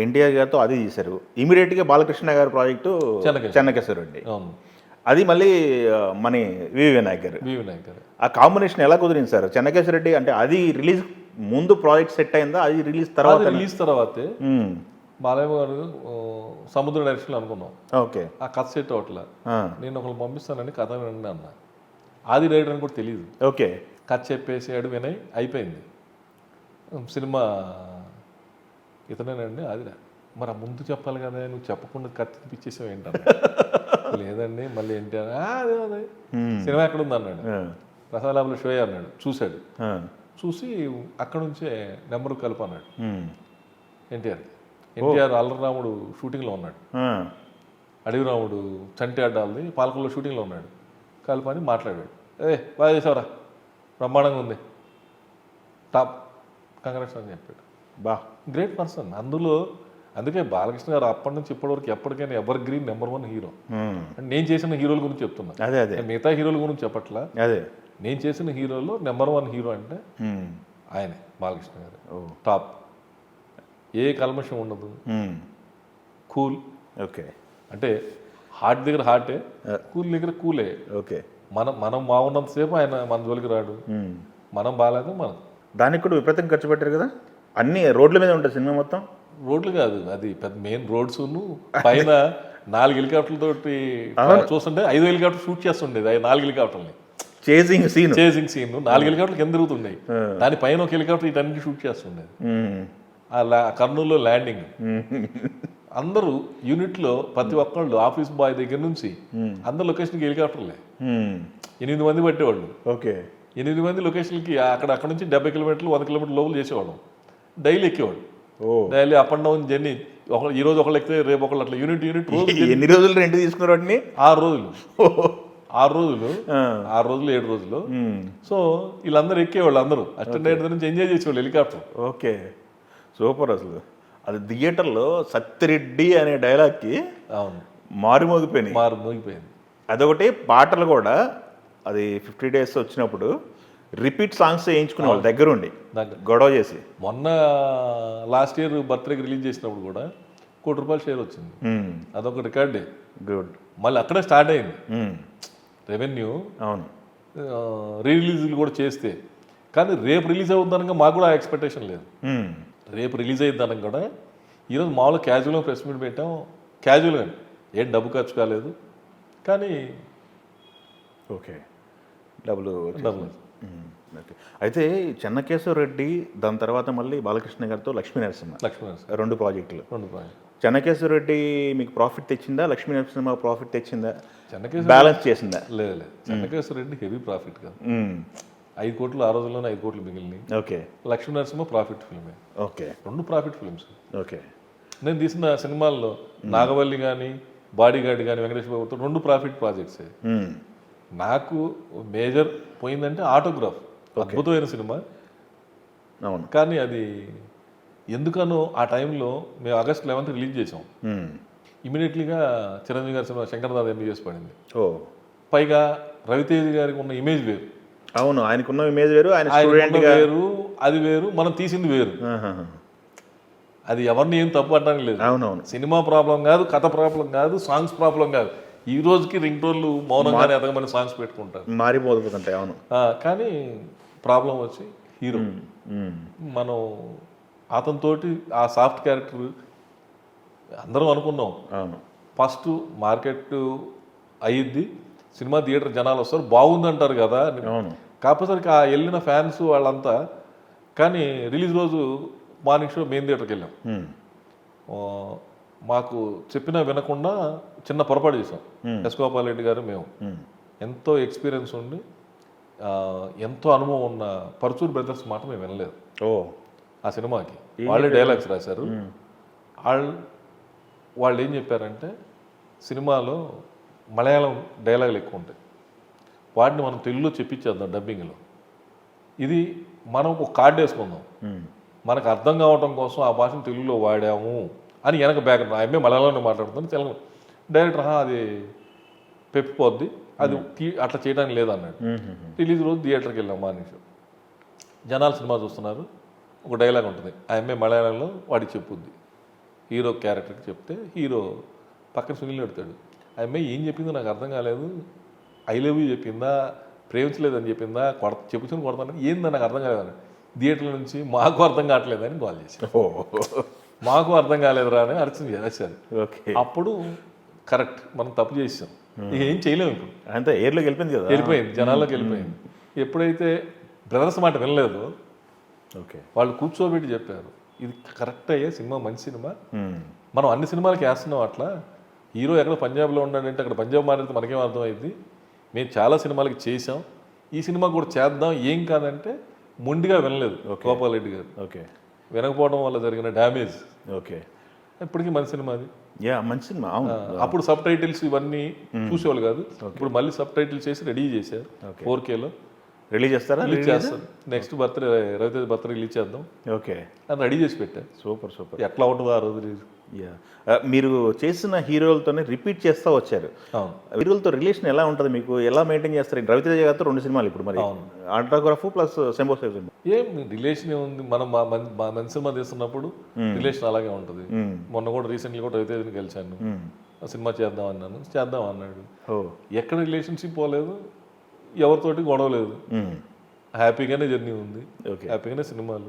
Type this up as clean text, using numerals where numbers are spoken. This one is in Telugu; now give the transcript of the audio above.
ఎన్టీఆర్ గారితో అది చేశారు. ఇమీడియట్గా బాలకృష్ణ గారి ప్రాజెక్టు చెన్నకేశ్వరరెడ్డి. అవును, అది మళ్ళీ మన వివి వినాయక్ గారు. ఆ కాంబినేషన్ ఎలా కుదిరింది సార్? చెన్నకేశ్వరరెడ్డి అంటే అది రిలీజ్ ముందు ప్రాజెక్ట్ సెట్ అయిందా, అది రిలీజ్ తర్వాతే బాలయ్య గారు సముద్ర డైరెక్షన్ అనుకున్నాం. ఓకే, ఆ కథ సెట్ అవట్లా. నేను ఒకళ్ళు పంపిస్తానండి కథ వినండి అన్న. ఆది రైటర్ అని కూడా తెలియదు. ఓకే, కథ చెప్పేసాడు, వినయ్ అయిపోయింది సినిమా. ఇతనేనండి ఆదిరా. మరి ఆ ముందు చెప్పాలి కదా, నువ్వు చెప్పకుండా కథ తిప్పించేసావు ఏంటన్నా. లేదండి మళ్ళీ ఏంటి అదే సినిమా ఎక్కడ ఉంది అన్నాడు. ప్రసాద్ ల్యాబ్లో షో అన్నాడు. చూశాడు, చూసి అక్కడ నుంచే నెంబర్ కలుపు అన్నాడు. ఎన్టీఆర్ అల్లరాముడు షూటింగ్లో ఉన్నాడు, అడవి రాముడు చంటి అడ్డాలది పాలకుల్లో షూటింగ్లో ఉన్నాడు. కలుపని మాట్లాడాడు. బాగా చేసావురా, బ్రహ్మాండంగా ఉంది, టాప్, కంగ్రాట్స్ అని చెప్పాడు. Great person. అందుకే బాలకృష్ణ గారు అప్పటి నుంచి ఇప్పటివరకు ఎప్పటికైనా ఎవర్ గ్రీన్ నెంబర్ 1 హీరో. నేను చేసిన హీరోల గురించి చెప్తున్నా, మిగతా హీరోల గురించి చెప్పట్లా. నేను చేసిన హీరోలో నెంబర్ 1 హీరో అంటే ఆయనే, బాలకృష్ణ గారు. టాప్, ఏ కల్మషం ఉండదు, కూల్. ఓకే, అంటే హార్ట్ దగ్గర హార్టే, కూల్ దగ్గర కూలే. ఓకే, మనం బాగున్నంతసేపు ఆయన మన జోలికి రాడు, మనం బాగాలేదు మనం. దానికి కూడా విపరీతంగా ఖర్చు పెట్టారు కదా, అన్ని రోడ్ల మీద ఉంటుంది సినిమా మొత్తం. రోడ్లు కాదు, అది పెద్ద మెయిన్ రోడ్స్, పైన 4 హెలికాప్టర్లతోటి చూస్తుంటే 5 హెలికాప్టర్ షూట్ చేస్తుండేది. 4 హెలికాప్టర్ని చేసింగ్ సీన్ 4 హెలికాప్టర్లు కింద తిరుగుతుండేవి. దాని పైన ఒక హెలికాప్టర్ ఇటన్నిటి షూట్ చేస్తుండేది. కర్నూలులో ల్యాండింగ్. అందరూ యూనిట్లో ప్రతి ఒక్కళ్ళు ఆఫీస్ బాయ్ దగ్గర నుంచి అందరు లొకేషన్కి హెలికాప్టర్లే. 8 మంది పట్టేవాళ్ళు. ఓకే, 8 మంది లొకేషన్కి అక్కడ నుంచి 70 కిలోమీటర్లు 100 కిలోమీటర్ల లోపల చేసేవాళ్ళం. డైలీ ఎక్కేవాడు. Daily up and down journey. ఈ రోజు ఒకళ్ళు ఎక్కితే రేపు ఒకళ్ళు అట్లా యూనిట్ రోజు. ఎన్ని రోజులు రెంట్ తీసుకున్నారు వాటిని? 6 రోజులు 7 రోజులు. సో వీళ్ళందరూ ఎక్కేవాళ్ళు, అందరూ అసిస్టెంట్ నుంచి ఎంజాయ్ చేసేవాళ్ళు హెలికాప్టర్. Okay, super. అసలు అది థియేటర్లో సత్యరెడ్డి అనే డైలాగ్కి అవును మారుమోగిపోయింది. అదొకటి, పాటలు కూడా అది 50 days వచ్చినప్పుడు రిపీట్ సాంగ్స్ వేయించుకునే వాళ్ళు దగ్గరుండి గొడవ చేసి. మొన్న లాస్ట్ ఇయర్ బర్త్డేకి రిలీజ్ చేసినప్పుడు కూడా ₹1 కోటి షేర్ వచ్చింది. అదొక రికార్డే. గుడ్. మళ్ళీ అక్కడే స్టార్ట్ అయింది రెవెన్యూ. అవును, రిలీజ్లు కూడా చేస్తే. కానీ రేపు రిలీజ్ అవుతుందనగా మాకు కూడా ఎక్స్పెక్టేషన్ లేదు. రేపు రిలీజ్ అయ్యిందనగా కూడా ఈరోజు మామూలుగా క్యాజువల్గా ప్రెస్ మీట్ పెట్టాం. క్యాజువల్గా ఏం డబ్బు ఖర్చు కాలేదు, కానీ ఓకే, డబ్బులు. ఓకే, అయితే చెన్నకేశ్వరరెడ్డి దాని తర్వాత మళ్ళీ బాలకృష్ణ గారితో లక్ష్మీ నరసింహ 2 ప్రాజెక్టులు. చెన్నకేశ్వరరెడ్డి మీకు ప్రాఫిట్ తెచ్చిందా, లక్ష్మీ నరసింహ ప్రాఫిట్ తెచ్చిందా, బ్యాలెన్స్ చేసిందా? లేదు, చెన్నకేశ్వరరెడ్డి హెవీ ప్రాఫిట్ కాదు. 5 కోట్లు ఆ రోజుల్లోనే 5 కోట్లు మిగిలినాయి. ఓకే, లక్ష్మీ నరసింహ ప్రాఫిట్ ఫిల్మే. Okay, 2 profit films. ఓకే, నేను తీసిన సినిమాల్లో నాగవల్లి కానీ బాడీగార్డ్ కానీ వెంకటేష్ బాబుతో 2 ప్రాఫిట్ ప్రాజెక్ట్సే. నాకు మేజర్ పోయిందంటే ఆటోగ్రాఫ్, అద్భుతమైన సినిమా. అవును, కానీ అది ఎందుకనో ఆ టైంలో మేము August 11th రిలీజ్ చేసాం. ఇమీడియట్లీగా చిరంజీవి గారి సినిమా శంకర్దాద MBBS పడింది. పైగా రవితేజ్ గారికి ఉన్న ఇమేజ్ వేరు. అవును, ఆయనకున్న ఇమేజ్ వేరు, ఆయన వేరు, అది వేరు, మనం తీసింది వేరు. అది ఎవరిని ఏం తప్పు అంటానికి లేదు. అవునవును, సినిమా ప్రాబ్లం కాదు, కథ ప్రాబ్లం కాదు, సాంగ్స్ ప్రాబ్లం కాదు. ఈ రోజుకి రింగ్ టోన్లు మౌనంగానే ఎదగమని సాంగ్స్ పెట్టుకుంటారు, మారిపోతుంటాయి. అవును, కానీ ప్రాబ్లం వచ్చి హీరో. మనం అతనితోటి ఆ సాఫ్ట్ క్యారెక్టర్ అందరం అనుకున్నాం. ఫస్ట్ మార్కెట్ అయ్యిద్ది, సినిమా థియేటర్ జనాలు వస్తారు, బాగుంది అంటారు కదా. కాకపోతే ఆ వెళ్ళిన ఫ్యాన్స్ వాళ్ళంతా. కానీ రిలీజ్ రోజు మార్నింగ్ షో మెయిన్ థియేటర్కి వెళ్ళాం. మాకు చెప్పినా వినకుండా చిన్న పొరపాటు చేసాం. ఎస్ గోపాల్ రెడ్డి గారు మేము ఎంతో ఎక్స్పీరియన్స్ ఉండి ఎంతో అనుభవం ఉన్న పర్చూర్ బ్రదర్స్ మాట మేము వినలేదు. ఆ సినిమాకి వాళ్ళే డైలాగ్స్ రాశారు. వాళ్ళు ఏం చెప్పారంటే, సినిమాలో మలయాళం డైలాగులు ఎక్కువ ఉంటాయి, వాటిని మనం తెలుగులో చెప్పించేద్దాం డబ్బింగ్లో. ఇది మనం ఒక కార్డు వేసుకుందాం, మనకు అర్థం కావటం కోసం ఆ భాషను తెలుగులో వాడాము అని వెనక బ్యాక్గ్రౌండ్. ఆమె మలయాళంలో మాట్లాడుతుంది, తెలుగు డైరెక్టర్ అది పెప్పిపోద్ది, అది అట్లా చేయడానికి లేదన్నాడు. రిలీజ్ రోజు థియేటర్కి వెళ్ళాం మార్నింగ్ షో. జనాలు సినిమా చూస్తున్నారు, ఒక డైలాగ్ ఉంటుంది, ఆ అమ్మాయి మలయాళంలో వాడికి చెప్పుద్ది. హీరో క్యారెక్టర్కి చెప్తే హీరో పక్కన సునీల్ పెడతాడు. ఆ అమ్మాయి ఏం చెప్పిందో నాకు అర్థం కాలేదు, ఐ లవ్ యూ చెప్పిందా, ప్రేమించలేదని చెప్పిందా, చెప్పుకొని కొడతాను ఏందని నాకు అర్థం కాలేదని థియేటర్ల నుంచి మాకు అర్థం కావట్లేదని కాల్ చేశాను. మాకు అర్థం కాలేదురా అని అర్చన చేశారు. ఓకే, అప్పుడు కరెక్ట్, మనం తప్పు చేసాం, ఏం చేయలేము. ఇప్పుడు అంతే ఎయిర్లోకి వెళ్ళిపోయింది కదా, వెళ్ళిపోయింది, జనాల్లోకి వెళ్ళిపోయింది. ఎప్పుడైతే బ్రదర్స్ మాట వినలేదు, ఓకే వాళ్ళు కూర్చోబెట్టి చెప్పారు ఇది కరెక్ట్ అయ్యే సినిమా, మంచి సినిమా, మనం అన్ని సినిమాలకి వేస్తున్నాం అట్లా, హీరో ఎక్కడ పంజాబ్లో ఉన్నాడంటే అక్కడ పంజాబ్ మాట్లాడితే మనకేం అర్థమైంది, మేము చాలా సినిమాలకి చేసాం, ఈ సినిమా కూడా చేద్దాం, ఏం కాదంటే మొండిగా వినలేదు గోపాల్ రెడ్డి గారు. ఓకే, వినకపోవడం వల్ల జరిగిన డ్యామేజ్. ఓకే, ఇప్పటికీ మంచి సినిమా అది. యా మంచి సినిమా. అప్పుడు సబ్ టైటిల్స్ ఇవన్నీ చూసేవాళ్ళు కాదు, ఇప్పుడు మళ్ళీ సబ్ టైటిల్స్ చేసి రెడీ చేశారు 4Kలో రిలీజ్ చేస్తారా? రిలీజ్ చేస్తారు. Next birthday Raviteja birthday release చేద్దాం ఓకే అని రెడీ చేసి పెట్టారు. Super super. ఎట్లా ఉంటుందో ఆ రోజు రిలీజ్. యా మీరు చేసిన హీరోలతోనే రిపీట్ చేస్తూ వచ్చారు. అవును, హీరోలతో రిలేషన్ ఎలా ఉంటుంది మీకు, ఎలా మెయింటైన్ చేస్తారు? రవితేజ గారితో 2 సినిమాలు ఇప్పుడు, మరి ఆటోగ్రాఫ్ ప్లస్ శంభో సినిమా. ఏం రిలేషన్ ఏముంది, మనం మా మంచి సినిమా తీస్తున్నప్పుడు రిలేషన్ అలాగే ఉంటుంది. మొన్న కూడా రీసెంట్లీ కూడా రవితేజని కలిశాను, ఆ సినిమా చేద్దాం అన్నాను, చేద్దాం అన్నాడు. ఎక్కడ రిలేషన్షిప్ పోలేదు, ఎవరితోటి గొడవ లేదు, హ్యాపీగానే జర్నీ ఉంది, హ్యాపీగానే సినిమాలు.